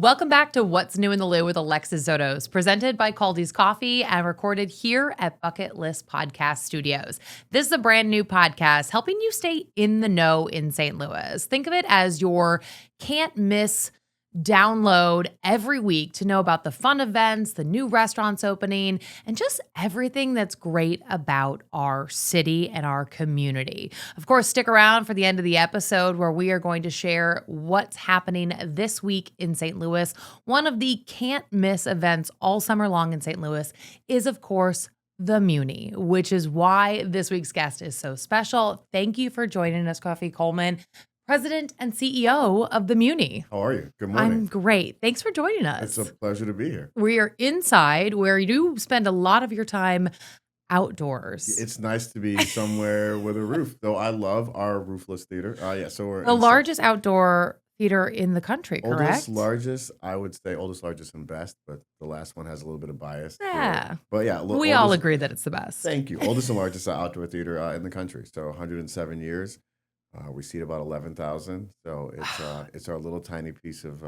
Welcome back to What's New in the Lou with Alexis Zotos, presented by Kaldi's Coffee and recorded here at Bucket List Podcast Studios. This is a brand new podcast helping you stay in the know in St. Louis. Think of it as your can't miss download every week to know about the fun events, the new restaurants opening, and just everything that's great about our city and our community. Of course, stick around for the end of the episode where we are going to share what's happening this week in St. Louis. One of the can't miss events all summer long in St. Louis is, of course, The Muny, which is why this week's guest is so special. Thank you for joining us, Kwofe Coleman, President and CEO of The Muny. How are you? Good morning. I'm great. Thanks for joining us. It's a pleasure to be here. We are inside where you spend a lot of your time outdoors. It's nice to be somewhere with a roof, though I love our roofless theater. So we're the largest outdoor theater in the country, correct? Oldest, largest, I would say oldest, largest, and best, but the last one has a little bit of bias. Yeah. But yeah. We all agree that it's the best. Thank you. Oldest and largest outdoor theater in the country. So 107 years. We seat about 11,000, so it's our little tiny piece of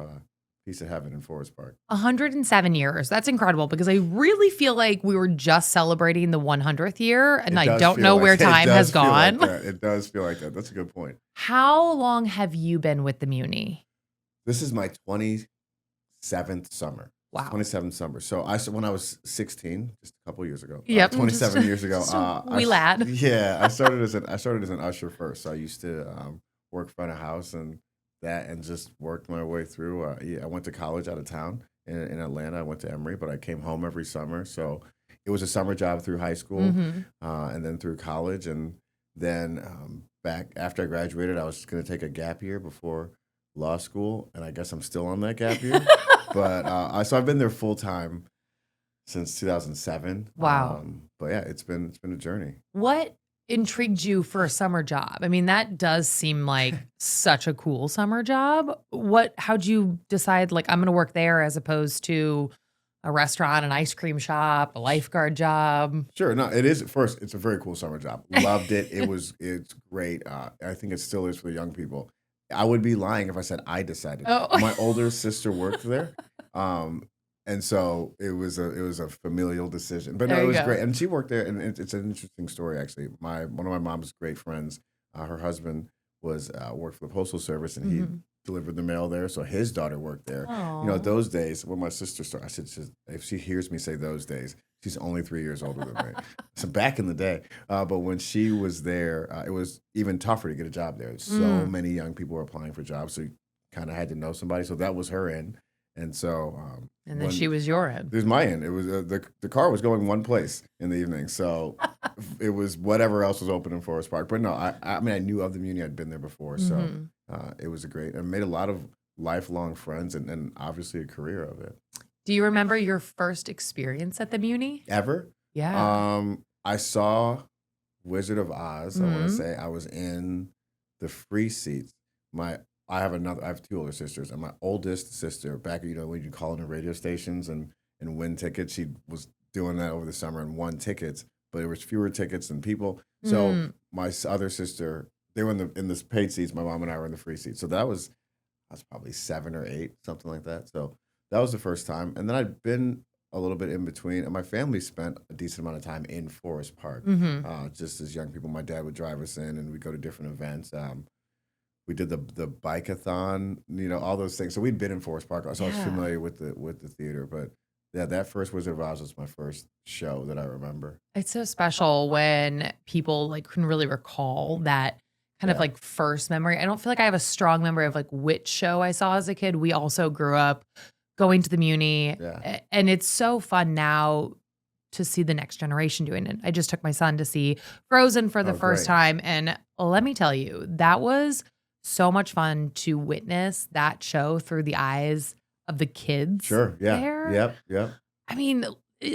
heaven in Forest Park. 107 years. That's incredible because I really feel like we were just celebrating the 100th year, and I don't know where time has gone. It does feel like that. That's a good point. How long have you been with the Muny? This is my 27th summer. Wow. 27th summer. So when I was 16, just a couple years ago. Yep. 27 years ago. Wee lad. Yeah, I started as an usher first. So I used to work front of house and just worked my way through. I went to college out of town in Atlanta. I went to Emory, but I came home every summer. So it was a summer job through high school and then through college. And then back after I graduated, I was going to take a gap year before law school. And I guess I'm still on that gap year. But so I've been there full time since 2007. Wow. But yeah, it's been a journey. What intrigued you for a summer job? I mean, that does seem like such a cool summer job. How'd you decide, like, I'm going to work there as opposed to a restaurant, an ice cream shop, a lifeguard job? Sure. No, it is. First, it's a very cool summer job. Loved it. It's great. I think it still is for the young people. I would be lying if I said I decided. Oh. My older sister worked there. And so it was a familial decision, but no, it was great. And she worked there, and it's an interesting story actually. One of my mom's great friends, her husband worked for the Postal Service, and he delivered the mail there. So his daughter worked there. Aww. You know, those days when my sister started, I said, if she hears me say those days, she's only 3 years older than me. So back in the day, but when she was there, it was even tougher to get a job there. So many young people were applying for jobs, so you kind of had to know somebody. So that was her end. And so, and then she was your end. There's my end. It was the car was going one place in the evening, so it was whatever else was open in Forest Park. But no, I mean I knew of the Muny. I'd been there before, so it was I made a lot of lifelong friends and obviously a career of it. Do you remember your first experience at the Muny? Ever? Yeah. I saw Wizard of Oz. I want to say I was in the free seats. I have two older sisters, and my oldest sister, back when you call into radio stations and win tickets, she was doing that over the summer and won tickets, but there was fewer tickets than people. So my other sister, they were in the paid seats. My mom and I were in the free seats. So I was probably 7 or 8, something like that. So that was the first time. And then I'd been a little bit in between, and my family spent a decent amount of time in Forest Park, just as young people. My dad would drive us in, and we'd go to different events. We did the bike-a-thon, all those things. So we'd been in Forest Park, so I was familiar with the theater. But yeah, that first Wizard of Oz was my first show that I remember. It's so special when people can really recall that kind of first memory. I don't feel like I have a strong memory of which show I saw as a kid. We also grew up going to the Muny, and it's so fun now to see the next generation doing it. I just took my son to see Frozen for the first time, and let me tell you, that was so much fun to witness that show through the eyes of the kids. Sure. Yeah. There. Yep. I mean,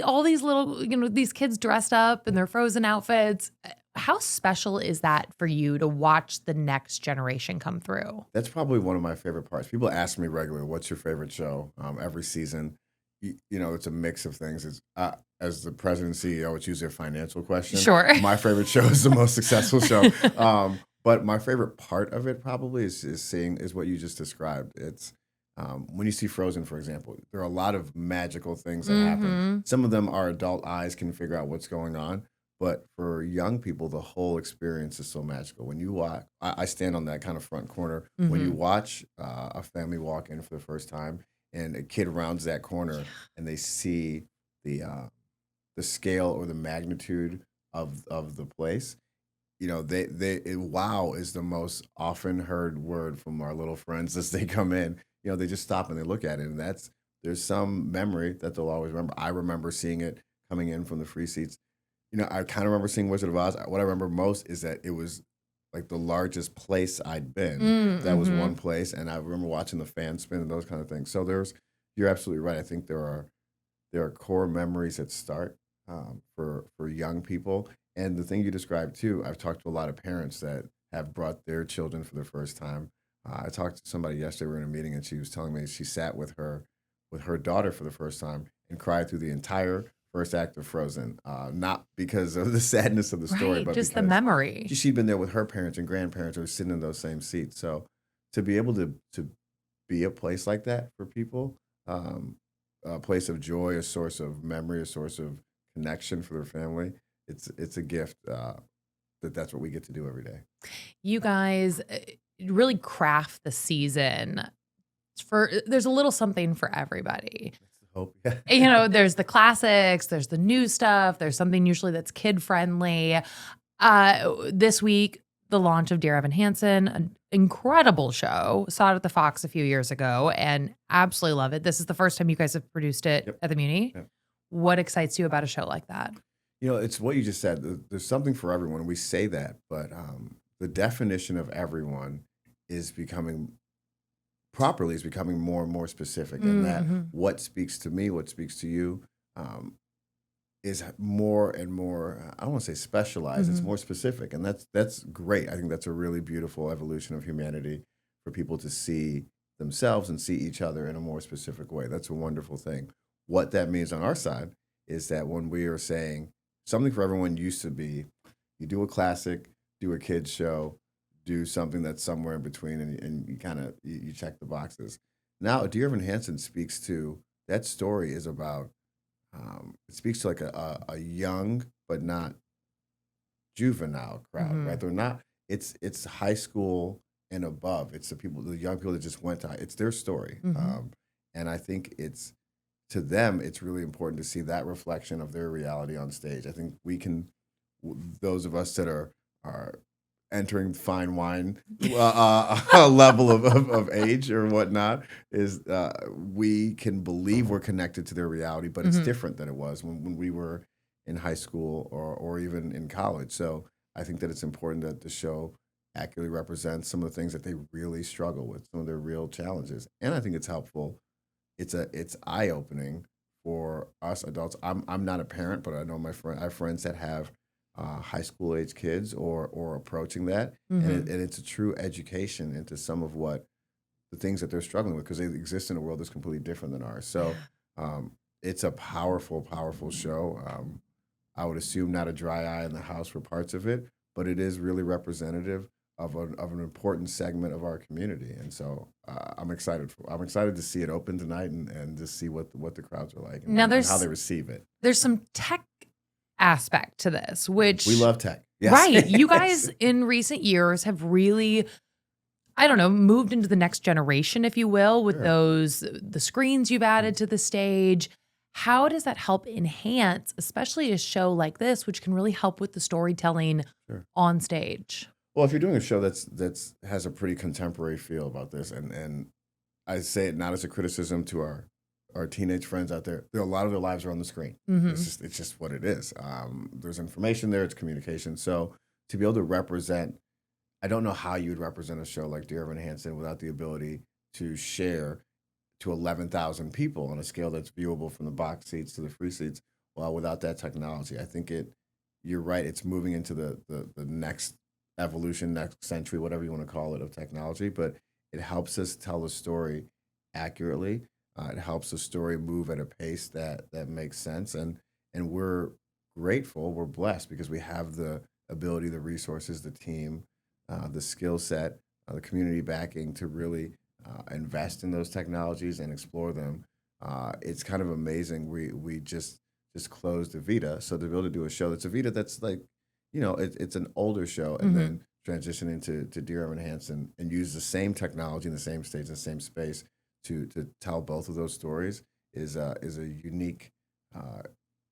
all these little, these kids dressed up in their Frozen outfits. How special is that for you to watch the next generation come through? That's probably one of my favorite parts. People ask me regularly, what's your favorite show? Every season, it's a mix of things. It's as the president and CEO, it's usually a financial question. Sure. My favorite show is the most successful show. But my favorite part of it probably is what you just described. It's When you see Frozen, for example, there are a lot of magical things that happen. Mm-hmm. Some of them our adult eyes can figure out what's going on, but for young people, the whole experience is so magical. When you watch, I stand on that kind of front corner. When you Mm-hmm. watch a family walk in for the first time, and a kid rounds that corner, and they see the uh, the scale or the magnitude of the place, wow is the most often heard word from our little friends as they come in. They just stop and they look at it, and there's some memory that they'll always remember. I remember seeing it coming in from the free seats. I kind of remember seeing Wizard of Oz. What I remember most is that it was like the largest place I'd been. That was Mm-hmm. one place, and I remember watching the fan spin and those kind of things. So you're absolutely right. I think there are core memories that start for young people. And the thing you described too, I've talked to a lot of parents that have brought their children for the first time. I talked to somebody yesterday. We were in a meeting, and she was telling me she sat with her daughter for the first time and cried through the entire first act of Frozen. Not because of the sadness of the story, Right. but Just the because memory. she'd been there with her parents and grandparents who were sitting in those same seats. So to be able to be a place like that for people, um, a place of joy, a source of memory, a source of connection for their family. It's a gift that's what we get to do every day. You guys really craft the season there's a little something for everybody. That's the hope. Yeah. There's the classics, there's the new stuff, there's something usually that's kid friendly. This week, the launch of Dear Evan Hansen, an incredible show. Saw it at the Fox a few years ago and absolutely love it. This is the first time you guys have produced it Yep. at the Muny. Yep. What excites you about a show like that? It's what you just said. There's something for everyone. We say that, but the definition of everyone is becoming is becoming more and more specific, and that Mm-hmm. what speaks to me, what speaks to you, um, is more and more. I don't want to say specialized. It's Mm-hmm. more specific, and that's great. I think that's a really beautiful evolution of humanity for people to see themselves and see each other in a more specific way. That's a wonderful thing. What that means on our side is that when we are saying something for everyone used to be, you do a classic, do a kids show, do something that's somewhere in between, and you kind of you check the boxes. Now, Dear Evan Hansen speaks to that story is about it speaks to like a young but not juvenile crowd, Mm-hmm. right? They're not. It's high school and above. It's the young people that just went to. It's their story, Mm-hmm. and I think it's to them. It's really important to see that reflection of their reality on stage. I think we can, those of us that are entering fine wine level of age or whatnot is we can believe we're connected to their reality, but it's Mm-hmm. different than it was when we were in high school or even in college. So I think that it's important that the show accurately represents some of the things that they really struggle with, some of their real challenges. And I think it's helpful. It's eye opening for us adults. I'm not a parent, but I know I have friends that have high school age kids or approaching that, and Mm-hmm. it's a true education into some of what the things that they're struggling with because they exist in a world that's completely different than ours. So um, it's a powerful, powerful show. I would assume not a dry eye in the house for parts of it, but it is really representative of an important segment of our community, and so I'm excited to see it open tonight and just see what the crowds are like Now and how they receive it. there's some tech aspect to this, which We love tech, yes. right. You guys in recent years have really, I don't know, moved into the next generation, if you will, with Sure. the screens you've added to the stage. How does that help enhance, especially a show like this, which can really help with the storytelling Sure. on stage? Well, if you're doing a show that's has a pretty contemporary feel about this, and I say it not as a criticism to our teenage friends out there, a lot of their lives are on the screen. Mm-hmm. It's just what it is. There's information there, it's communication. So to be able to represent, I don't know how you would represent a show like Dear Evan Hansen without the ability to share to 11,000 people on a scale that's viewable from the box seats to the free seats. Well, without that technology, I think you're right. It's moving into the next evolution, next century, whatever you want to call it, of technology. But it helps us tell the story accurately. It helps the story move at a pace that makes sense, and we're grateful, we're blessed because we have the ability, the resources, the team, the skill set, the community backing to really invest in those technologies and explore them. It's kind of amazing. We just closed Evita, so to be able to do a show that's Evita, that's like, it's an older show, and Mm-hmm. then transition into Dear Evan Hansen and use the same technology in the same stage, in the same space to tell both of those stories is a unique uh,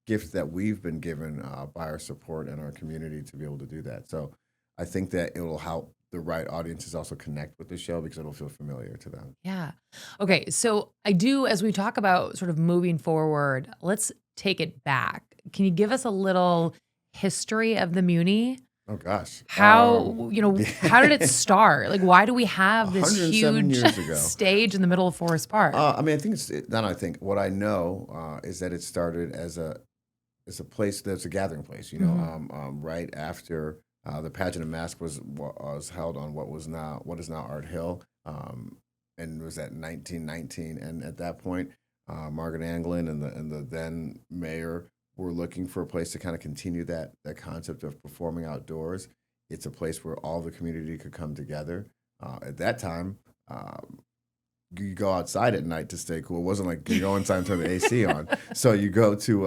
gift that we've been given by our support and our community to be able to do that. So I think that it will help the right audiences also connect with the show because it'll feel familiar to them. Yeah. Okay. So I do, as we talk about sort of moving forward, let's take it back. Can you give us a little history of the Muny? Oh gosh. How, how did it start? Like, why do we have this 107 huge years ago. stage in the middle of Forest Park? I mean, I think not. I think what I know is that it started as a place that's a gathering place. Right after the pageant of Mask was held on what is now Art Hill, and it was at 1919. And at that point, Margaret Anglin and the then mayor were looking for a place to kind of continue that concept of performing outdoors. It's a place where all the community could come together. At that time, you go outside at night to stay cool. It wasn't like you go inside and turn the AC on. So you go to,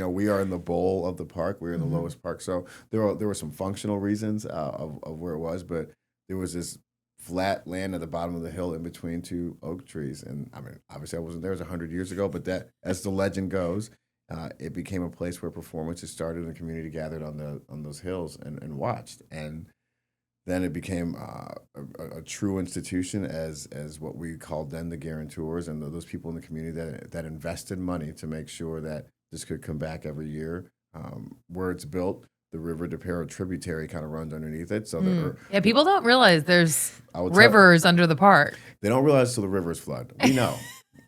we are in the bowl of the park. We're in the lowest park. So there were some functional reasons of where it was, but there was this flat land at the bottom of the hill in between two oak trees. And I mean, obviously I wasn't there. It was 100 years ago, but that, as the legend goes, it became a place where performances started and the community gathered on those hills and watched. And then it became a true institution as what we called then the guarantors and those people in the community that invested money to make sure that this could come back every year. Where it's built, the River de Perro tributary kind of runs underneath it. So Yeah, people don't realize there's I would rivers under the park. they don't realize till the rivers flood. We know.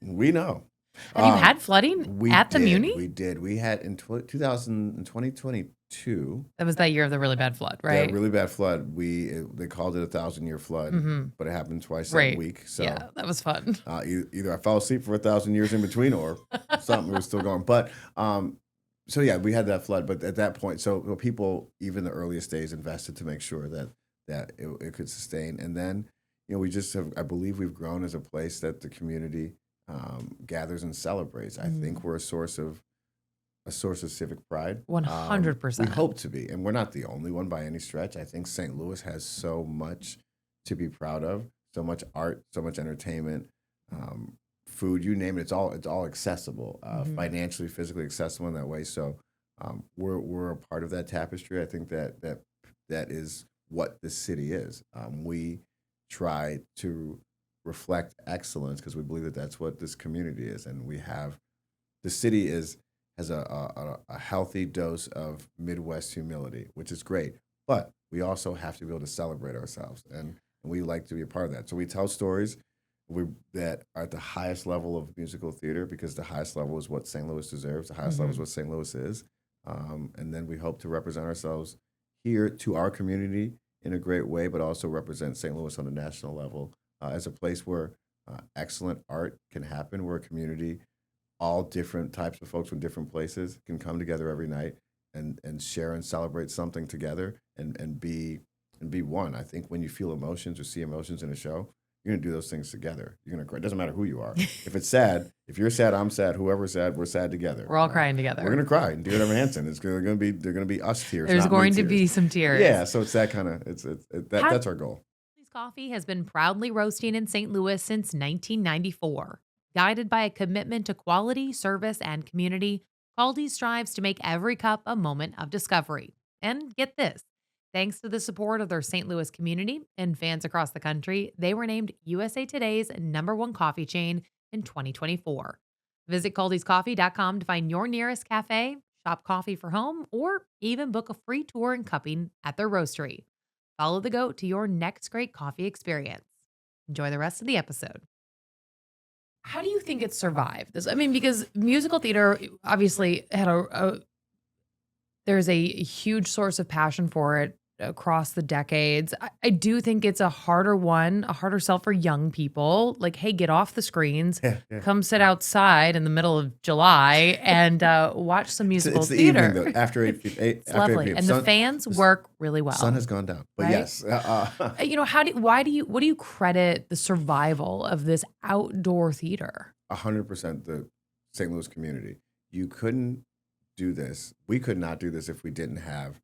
We know. Have you had flooding at the Muny? We did. We had in 2022. That was that year of the really bad flood, right? Yeah, really bad flood. They called it 1,000-year flood, but it happened twice that week. So yeah, that was fun. either I fell asleep for 1,000 years in between, or something was still going. But so yeah, we had that flood. But at that point, so people, even the earliest days, invested to make sure that it could sustain. And then we just have. I believe we've grown as a place that the community gathers and celebrates. I think we're a source of civic pride. 100%. We hope to be, and we're not the only one by any stretch. I think St. Louis has so much to be proud of, so much art, so much entertainment, food, you name it. It's all accessible, financially, physically accessible in that way. So we're a part of that tapestry. I think that is what the city is. We try to reflect excellence because we believe that that's what this community is, and the city has a healthy dose of Midwest humility, which is great. But we also have to be able to celebrate ourselves, and we like to be a part of that. So we tell stories that are at the highest level of musical theater because the highest level is what St. Louis deserves. The highest level is what St. Louis is. And then we hope to represent ourselves here to our community in a great way, but also represent St. Louis on a national level as a place where excellent art can happen, where a community, all different types of folks from different places can come together every night and share and celebrate something together and be one. I think when you feel emotions or see emotions in a show, you're gonna do those things together. You're gonna cry. It doesn't matter who you are. If it's sad, if you're sad, I'm sad. Whoever's sad, we're sad together. We're all crying together. We're gonna cry. And Dear Evan Hansen, they're gonna be us tears. There's not going me to tears. be some tears. Yeah, so it's that kind of that's our goal. Kaldi's Coffee has been proudly roasting in St. Louis since 1994. Guided by a commitment to quality, service, and community, Kaldi strives to make every cup a moment of discovery. And get this, thanks to the support of their St. Louis community and fans across the country, they were named USA Today's #1 coffee chain in 2024. Visit Kaldi'sCoffee.com to find your nearest cafe, shop coffee for home, or even book a free tour and cupping at their roastery. Follow the GOAT to your next great coffee experience. Enjoy the rest of the episode. How do you think it survived this? I mean, because musical theater obviously had there's a huge source of passion for it across the decades. I do think it's a harder sell for young people. Like, hey, get off the screens, Yeah. come sit outside in the middle of July and watch some musical It's the theater. evening though, after 8 It's after 8 lovely, p.m. and the fans work really well. Sun has gone down, but right? yes, What do you credit the survival of this outdoor theater? 100% the St. Louis community. You couldn't do this. We could not do this if we didn't have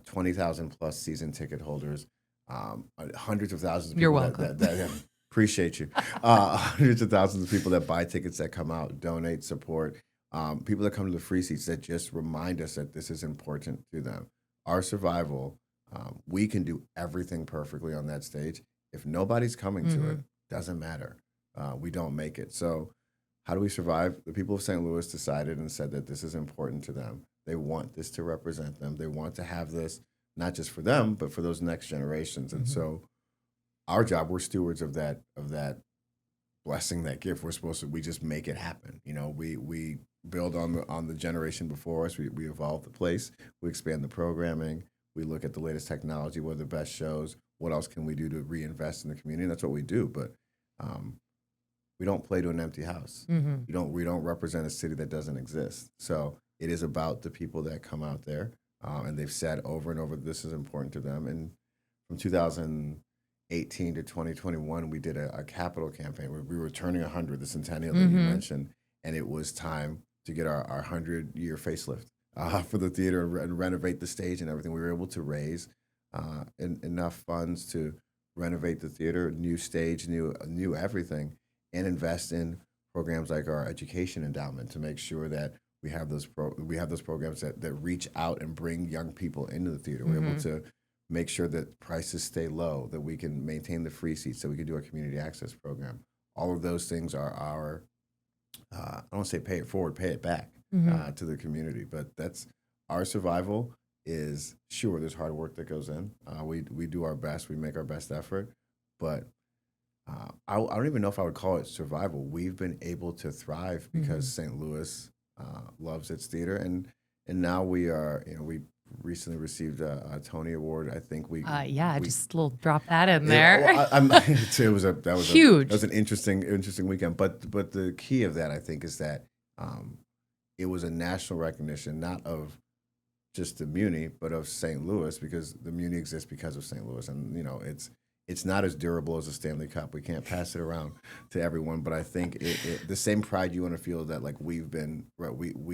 20,000 plus season ticket holders, hundreds of thousands of people. You're welcome. That appreciate you. Hundreds of thousands of people that buy tickets, that come out, donate, support. People that come to the free seats that just remind us that this is important to them. Our survival, we can do everything perfectly on that stage. If nobody's coming to it, doesn't matter. We don't make it. So how do we survive? The people of St. Louis decided and said that this is important to them. They want this to represent them. They want to have this, not just for them, but for those next generations. And so our job, we're stewards of that blessing, that gift. We just make it happen. We build on the generation before us. We evolve the place. We expand the programming. We look at the latest technology, what are the best shows, what else can we do to reinvest in the community? And that's what we do. But we don't play to an empty house. We don't represent a city that doesn't exist. So it is about the people that come out there, and they've said over and over this is important to them. And from 2018 to 2021, we did a capital campaign where we were turning 100, the centennial that you mentioned, and it was time to get our 100-year facelift for the theater and renovate the stage and everything. We were able to raise enough funds to renovate the theater, new stage, new everything, and invest in programs like our education endowment to make sure that we have those programs that reach out and bring young people into the theater. We're able to make sure that prices stay low, that we can maintain the free seats, so we can do our community access program. All of those things are our, I don't want to say pay it forward, pay it back to the community. But that's our survival. Is sure there's hard work that goes in. We do our best. We make our best effort, but I don't even know if I would call it survival. We've been able to thrive because St. Louis loves its theater, and now we are. We recently received a Tony Award. I think we just a little drop that in there. It was huge. That was an interesting weekend. But the key of that, I think, is that it was a national recognition, not of just the Muny, but of St. Louis, because the Muny exists because of St. Louis, and it's not as durable as a Stanley Cup. We can't pass it around to everyone, but I think the same pride you want to feel that like we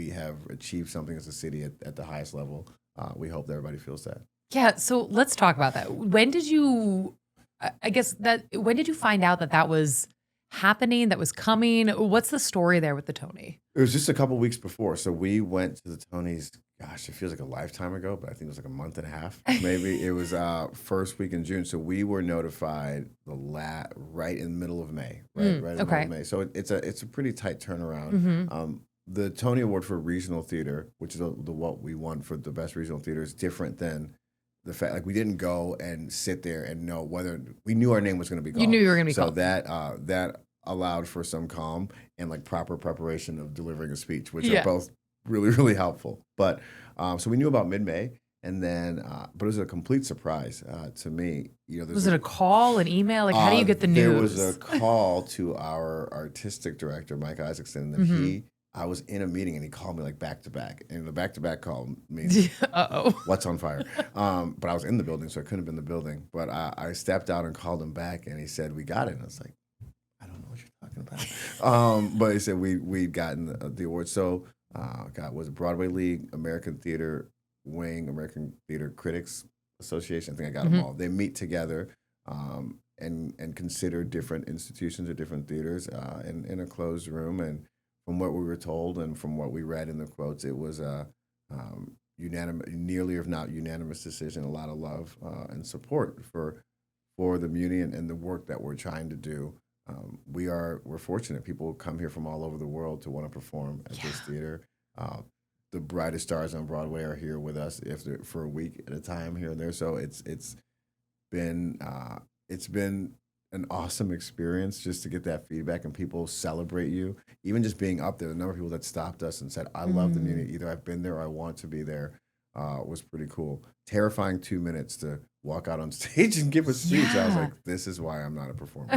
have achieved something as a city at the highest level. We hope that everybody feels that. Yeah. So let's talk about that. When did you find out that was happening, that was coming? What's the story there with the Tony? It was just a couple weeks before. So we went to the Tonys, gosh, it feels like a lifetime ago, but I think it was like a month and a half. Maybe it was first week in June. So we were notified right in the middle of May, right in the middle of May. So it's a pretty tight turnaround. The Tony Award for Regional Theater, which is the what we won for the best regional theater, is different than the fact, like, we didn't go and sit there and know whether we knew our name was going to be called. You knew you were going to be called. So that allowed for some calm and like proper preparation of delivering a speech, which are both really, really helpful. But so we knew about mid-May, and then but it was a complete surprise to me. Was it a call, an email? Like, how do you get the news? There was a call to our artistic director, Mike Isaacson, and I was in a meeting and he called me like back to back, and the back to back call means what's on fire. But I was in the building, so I couldn't have been in the building. But I stepped out and called him back, and he said, "We got it." And I was like, "I don't know what you're talking about." But he said we'd gotten the award. So was it Broadway League, American Theater Wing, American Theater Critics Association? I think I got them all. They meet together and consider different institutions or different theaters in a closed room. And from what we were told and from what we read in the quotes, it was a unanimous, nearly if not unanimous decision. A lot of love and support for the Muny and the work that we're trying to do. We're fortunate. People come here from all over the world to want to perform at this theater. The brightest stars on Broadway are here with us for a week at a time here and there. So it's been an awesome experience just to get that feedback, and people celebrate you. Even just being up there, the number of people that stopped us and said, "I love the Muny. Either I've been there or I want to be there." was pretty cool. Terrifying 2 minutes to walk out on stage and give a speech. I was Yeah. like, this is why I'm not a performer.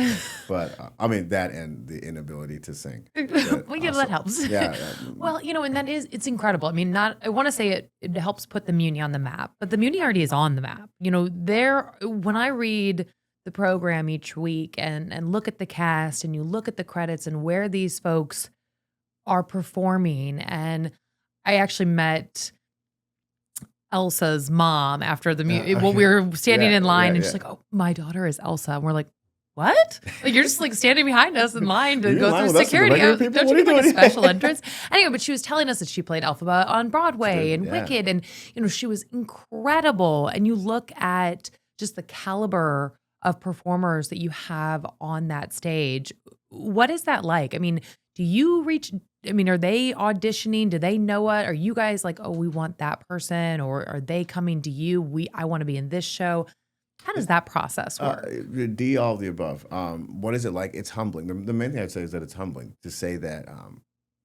But I mean, that and the inability to sing. But Well, yeah, that also, helps. yeah, Well, and it's incredible. I mean, I want to say it helps put the Muny on the map, but the Muny already is on the map. When I read the program each week and look at the cast and you look at the credits and where these folks are performing, and I actually met Elsa's mom after the well, we were standing in line, and she's like, "Oh, my daughter is Elsa," and we're like, "What? Like you're just like standing behind us in line to You're in go line through with us and the security? regular people? Don't What you are get you like a doing? special entrance?" Anyway, but she was telling us that she played Elphaba on Broadway and Yeah. Wicked, and she was incredible. And you look at just the caliber of performers that you have on that stage. What is that like? I mean, do you reach? I mean, are they auditioning? Do they know it? Are you guys like, oh, we want that person, or are they coming to you? I want to be in this show. How does that process work? D, all of the above. What is it like? It's humbling. The main thing I'd say is that it's humbling to say that.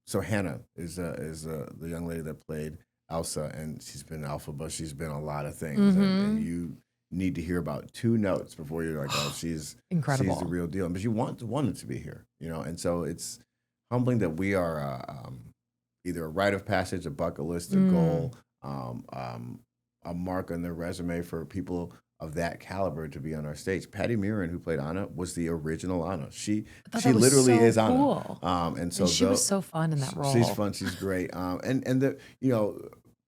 So Hannah is the young lady that played Elsa, and she's been Alphaba. She's been a lot of things, and you need to hear about 2 notes before you're like, oh, she's Incredible. She's the real deal. But you wanted to be here, and so it's humbling that we are either a rite of passage, a bucket list, a goal, a mark on their resume for people of that caliber to be on our stage. Patty Murin, who played Anna, was the original Anna. She literally is Anna. Cool. And so she was so fun in that role. She's fun. She's great. And the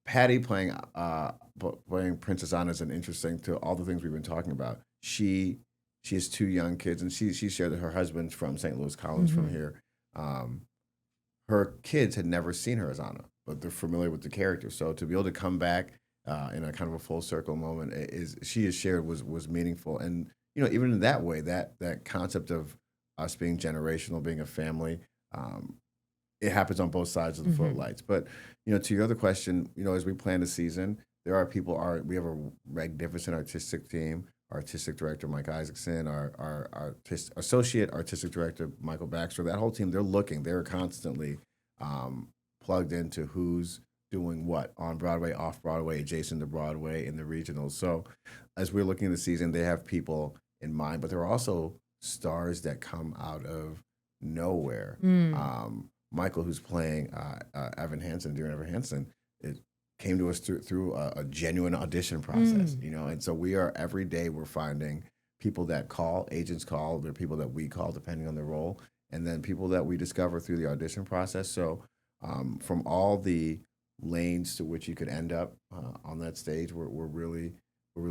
Patty playing Princess Anna is an interesting to all the things we've been talking about. She has 2 young kids, and she shared that her husband's from St. Louis, Collins from here. Her kids had never seen her as Anna, but they're familiar with the character. So to be able to come back in a kind of a full circle moment she has shared was meaningful. And even in that way, that concept of us being generational, being a family, it happens on both sides of the footlights. But to your other question, as we plan the season, there are people. We have a magnificent artistic team. Our artistic director, Mike Isaacson, our associate artistic director, Michael Baxter, that whole team, they're constantly plugged into who's doing what on Broadway, off Broadway, adjacent to Broadway, in the regionals. So as we're looking at the season, they have people in mind, but there are also stars that come out of nowhere. Michael, who's playing Evan Hansen, Dear Evan Hansen, it came to us through a genuine audition process, and so every day we're finding people that agents call, there are people that we call depending on the role, and then people that we discover through the audition process. So from all the lanes to which you could end up on that stage, we're really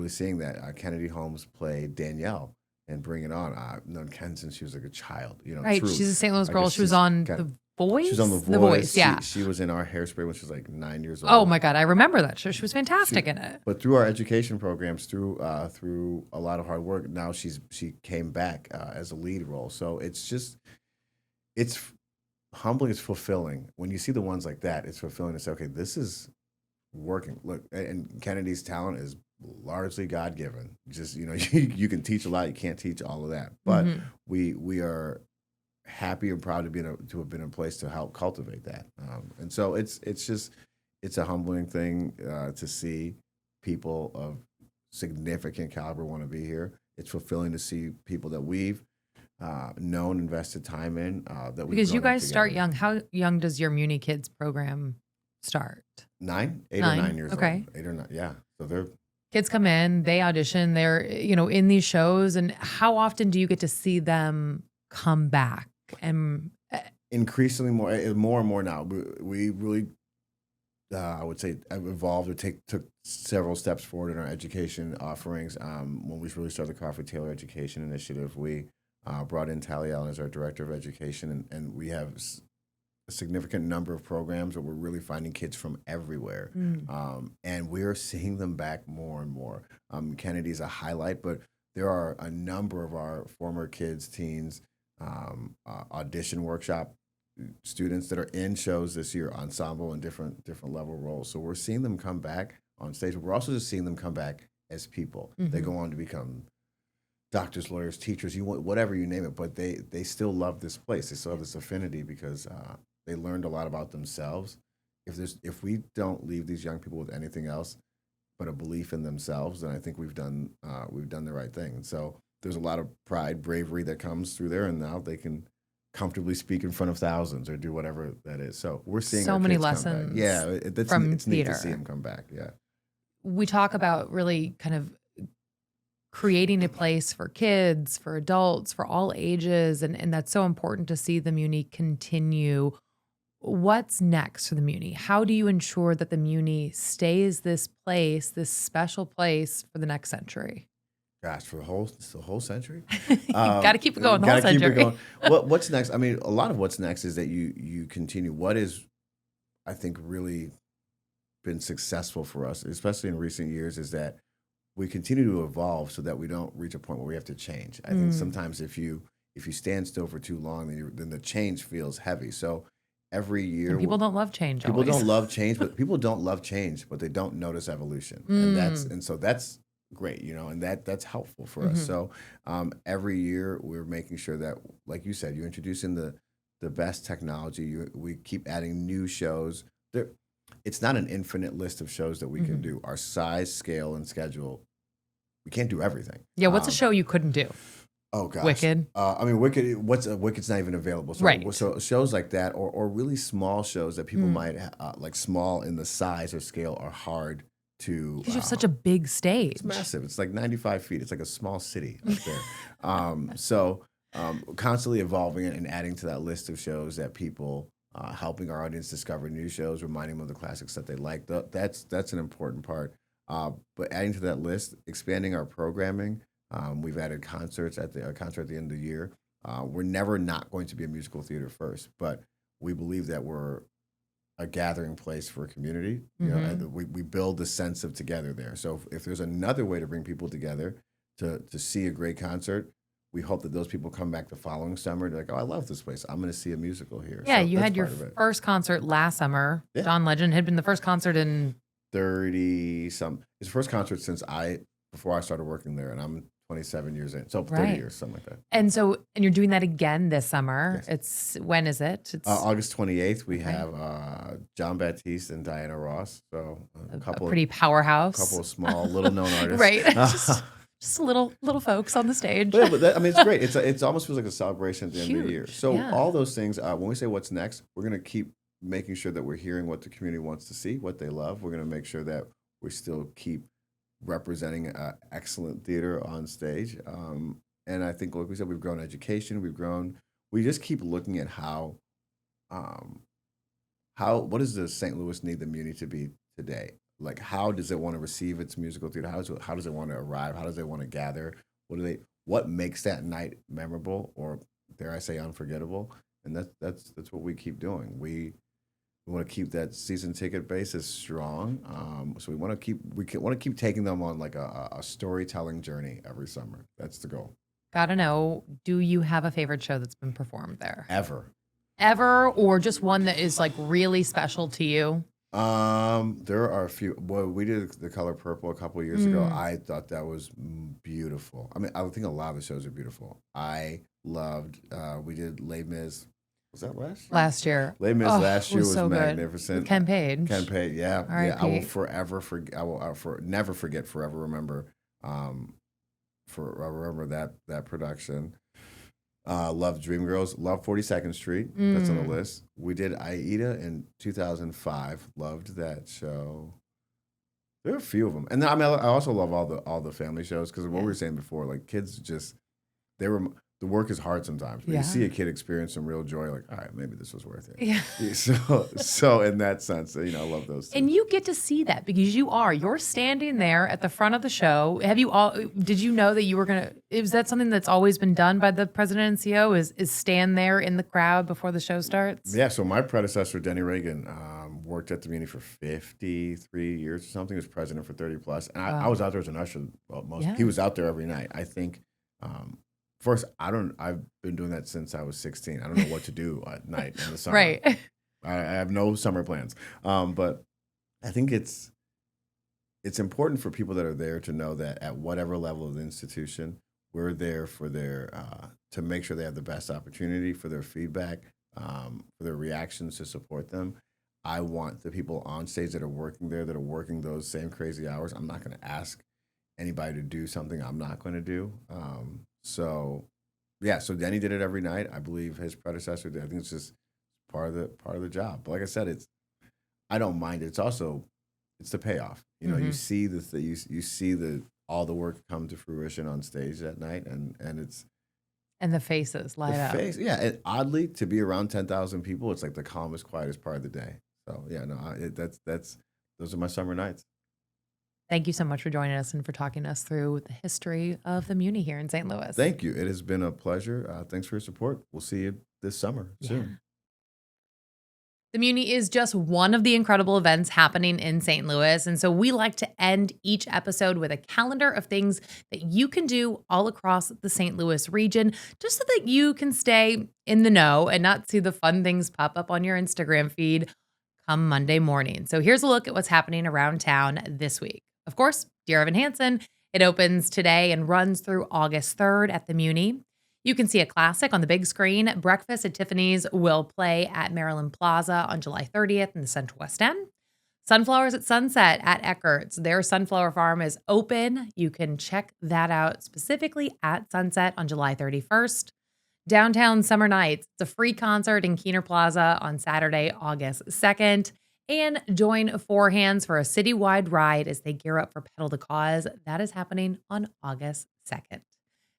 seeing that. Kennedy Holmes played Danielle and Bring It On. I've known Ken since she was like a child, right? True. She's a St. Louis girl. She was on The Voice. She was on The The Voice, yeah. She was in our Hairspray when she was like 9 years old. Oh my God, I remember that show. She was fantastic in it. But through our education programs, through a lot of hard work, now she came back as a lead role. So it's humbling, it's fulfilling. When you see the ones like that, it's fulfilling to say, okay, this is working. Look, and Kennedy's talent is largely God-given. Just, you can teach a lot, you can't teach all of that. But we are happy and proud to have been in a place to help cultivate that. And so it's a humbling thing to see people of significant caliber want to be here. It's fulfilling to see people that we've known, invested time in. Because you guys start young. How young does your Muny Kids program start? 9, 8 or 9 years okay. old. 8 or 9, yeah. So they're kids come in, they audition, they're in these shows, and how often do you get to see them come back? And increasingly more and more now. We really, I would say, evolved or took several steps forward in our education offerings. When we really started the Crawford Taylor Education Initiative, we brought in Tally Allen as our director of education, and we have a significant number of programs where we're really finding kids from everywhere, and we're seeing them back more and more. Kennedy's a highlight, but there are a number of our former kids, teens, audition workshop students that are in shows this year, ensemble and different level roles. So we're seeing them come back on stage. We're also just seeing them come back as people. They go on to become doctors, lawyers, teachers, whatever you name it, but they still love this place. They still have this affinity because they learned a lot about themselves if we don't leave these young people with anything else but a belief in themselves, then I think we've done the right thing. And so there's a lot of pride, bravery that comes through there, and now they can comfortably speak in front of thousands or do whatever that is. So we're seeing So our many kids come back. lessons Yeah, from it's neat to see theater. them come back. Yeah. We talk about really kind of creating a place for kids, for adults, for all ages, and that's so important to see the Muny continue. What's next for the Muny? How do you ensure that the Muny stays this place, this special place for the next century? Gosh, for the whole century. Got to keep it going the whole Gotta keep it century. going. What's next? I mean, a lot of what's next is that you continue. What is, I think, really been successful for us, especially in recent years, is that we continue to evolve so that we don't reach a point where we have to change. I think sometimes if you stand still for too long, then the change feels heavy. So every year, And people don't love change people always. don't love change, but people don't love change, but they don't notice evolution, and so that's great, and that's helpful for us. So every year we're making sure that, like you said, you're introducing the best technology. We keep adding new shows. It's not an infinite list of shows that we can do. Our size, scale, and schedule, we can't do everything. Yeah, what's a show you couldn't do? Oh gosh, Wicked. I mean, Wicked's not even available. So, Right. So shows like that, or really small shows that people might like small in the size or scale, are hard to. Because you have such a big stage. It's massive. It's like 95 feet. It's like a small city up there. Constantly evolving it and adding to that list of shows that people, helping our audience discover new shows, reminding them of the classics that they like. That's an important part. But adding to that list, expanding our programming. We've added concerts at the concert at the end of the year. We're never not going to be a musical theater first, but we believe that we're a gathering place for a community. And we build the sense of together there. So if there's another way to bring people together to see a great concert, we hope that those people come back the following summer. They're like, oh, I love this place. I'm going to see a musical here. Yeah, So you that's had your part of it. first concert last summer. Yeah. John Legend had been the first concert in 30 some. It's the first concert since before I started working there, and I'm 27 years in. So 30 Right. years, something like that. And you're doing that again this summer. Yes. When is it? It's August 28th, we Okay. have John Baptiste and Diana Ross. So a pretty powerhouse. couple of small, little known artists. Right. Just little folks on the stage. But I mean, it's great. It almost feels like a celebration at the end of the year. Huge, So yeah. all those things, when we say what's next, we're going to keep making sure that we're hearing what the community wants to see, what they love. We're going to make sure that we still keep representing excellent theater on stage. And I think, like we said, we've grown education. We just keep looking at what does the St. Louis need the Muny to be today? Like, how does it want to receive its musical theater? How does it want to arrive? How does it want to gather? What makes that night memorable, or dare I say unforgettable? And that's what we keep doing. We want to keep that season ticket basis strong. So we want to keep taking them on like a storytelling journey every summer. That's the goal. Gotta know, do you have a favorite show that's been performed there? Ever, or just one that is like really special to you? There are a few. Well, we did The Color Purple a couple of years ago. I thought that was beautiful. I mean, I think a lot of the shows are beautiful. I loved. We did Les Mis. Was that last year? Last year. Les Mis last year was so good. magnificent. Ken Page. Ken Page, yeah. R.I.P. I will forever forget. Never forget. Forever remember. Remember that production. Love Dreamgirls. Love 42nd Street. That's on the list. We did Aida in 2005. Loved that show. There are a few of them, and I mean, I also love all the family shows because what we were saying before, like kids just the work is hard sometimes. But you see a kid experience some real joy, like, all right, maybe this was worth it. Yeah. So in that sense, I love those two. And you get to see that because you're standing there at the front of the show. Did you know that you were is that something that's always been done by the president and CEO is stand there in the crowd before the show starts? Yeah. So my predecessor, Denny Reagan, worked at the Muny for 53 years or something. He was president for 30 plus. And I was out there as an usher. Well, he was out there every night. I think, first, I've been doing that since I was 16. I don't know what to do at night in the summer. Right. I have no summer plans. But I think it's important for people that are there to know that at whatever level of the institution, we're there for to make sure they have the best opportunity, for their feedback, for their reactions, to support them. I want the people on stage that are working there, that are working those same crazy hours. I'm not going to ask anybody to do something I'm not going to do. So yeah, so Denny did it every night. I believe his predecessor did. I think it's just part of the job. But like I said, I don't mind it. It's the payoff. You know, you see you see the all the work come to fruition on stage that night, and it's And the faces light up. yeah. And oddly, to be around 10,000 people, it's like the calmest, quietest part of the day. So yeah, no, that's those are my summer nights. Thank you so much for joining us and for talking us through the history of the Muny here in St. Louis. Thank you. It has been a pleasure. Thanks for your support. We'll see you this summer soon. The Muny is just one of the incredible events happening in St. Louis. And so we like to end each episode with a calendar of things that you can do all across the St. Louis region, just so that you can stay in the know and not see the fun things pop up on your Instagram feed come Monday morning. So here's a look at what's happening around town this week. Of course, Dear Evan Hansen. It opens today and runs through August 3rd at the Muny. You can see a classic on the big screen. Breakfast at Tiffany's will play at Maryland Plaza on July 30th in the Central West End. Sunflowers at Sunset at Eckert's. Their sunflower farm is open. You can check that out specifically at Sunset on July 31st. Downtown Summer Nights. It's a free concert in Keener Plaza on Saturday, August 2nd. And join Four Hands for a citywide ride as they gear up for Pedal the Cause. That is happening on August 2nd.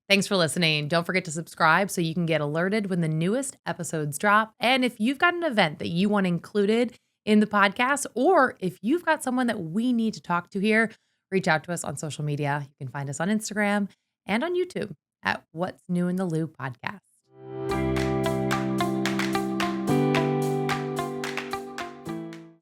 Thanks for listening. Don't forget to subscribe so you can get alerted when the newest episodes drop. And if you've got an event that you want included in the podcast, or if you've got someone that we need to talk to here, reach out to us on social media. You can find us on Instagram and on YouTube at What's New in the Lou Podcast.